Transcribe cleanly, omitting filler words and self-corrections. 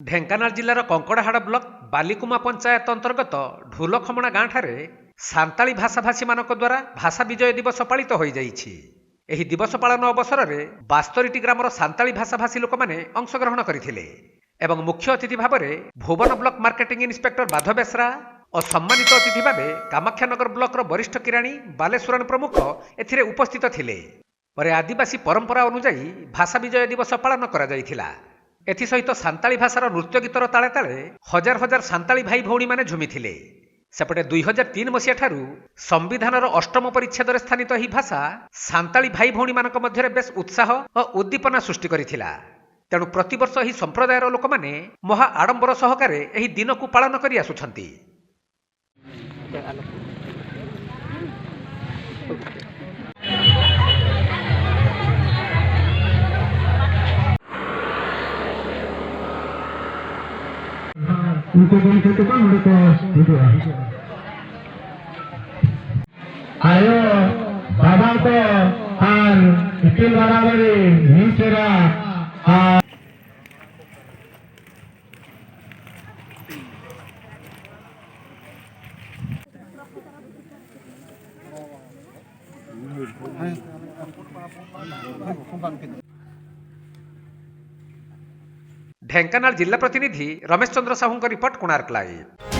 ଢେଙ୍କାନାଳ ଜିଲ୍ଲାର କଙ୍କଡ଼ାହାଡ଼ ବ୍ଲକ ବାଲିକୁମା ପଞ୍ଚାୟତ ଅନ୍ତର୍ଗତ ଢୁଲଖମଣା ଗାଁଠାରେ ସାନ୍ତାଳୀ ଭାଷାଭାଷୀମାନଙ୍କ ଦ୍ୱାରା ଭାଷା ବିଜୟ ଦିବସ ପାଳିତ ହୋଇଯାଇଛି। ଏହି ଦିବସ ପାଳନ ଅବସରରେ 72ଟି ଗ୍ରାମର ସାନ୍ତାଳୀ ଭାଷାଭାଷୀ ଲୋକମାନେ ଅଂଶଗ୍ରହଣ କରିଥିଲେ ଏବଂ ମୁଖ୍ୟ ଅତିଥି ଭାବରେ ଭୁବନ ବ୍ଲକ ମାର୍କେଟିଂ ଇନ୍ସପେକ୍ଟର ବାଧ ବେଶ୍ରା ଓ ସମ୍ମାନିତ ଅତିଥି ଭାବେ କାମାକ୍ଷାନଗର ବ୍ଲକର ବରିଷ୍ଠ କିରାଣୀ ବାଲେଶ୍ୱରନ୍ ପ୍ରମୁଖ ଏଥିରେ ଉପସ୍ଥିତ ଥିଲେ। ପରେ ଆଦିବାସୀ ପରମ୍ପରା ଅନୁଯାୟୀ ଭାଷା ବିଜୟ ଦିବସ ପାଳନ କରାଯାଇଥିଲା। ଏଥିସହିତ ସାନ୍ତାଳୀ ଭାଷାର ନୃତ୍ୟ ଗୀତର ତାଳେ ତାଳେ ହଜାର ହଜାର ସାନ୍ତାଳୀ ଭାଇ ଭଉଣୀମାନେ ଝୁମିଥିଲେ। ସେପଟେ 2003 ମସିହା ଠାରୁ ସମ୍ବିଧାନର 8ମ ପରିଚ୍ଛେଦରେ ସ୍ଥାନିତ ଏହି ଭାଷା ସାନ୍ତାଳୀ ଭାଇ ଭଉଣୀମାନଙ୍କ ମଧ୍ୟରେ ବେଶ୍ ଉତ୍ସାହ ଓ ଉଦ୍ଦୀପନା ସୃଷ୍ଟି କରିଥିଲା। ତେଣୁ ପ୍ରତିବର୍ଷ ଏହି ସମ୍ପ୍ରଦାୟର ଲୋକମାନେ ମହା ଆଡମ୍ବର ସହକାରେ ଏହି ଦିନକୁ ପାଳନ କରି ଆସୁଛନ୍ତି। Ayo, babang ko ang itil barabari hinsera Dhenkanal ଜିଲ୍ଲା ପ୍ରତିନିଧି ରମେଶ ଚନ୍ଦ୍ର ସାହୁଙ୍କ ରିପୋର୍ଟ, କୋଣାର୍କ ଲାଇଭ୍।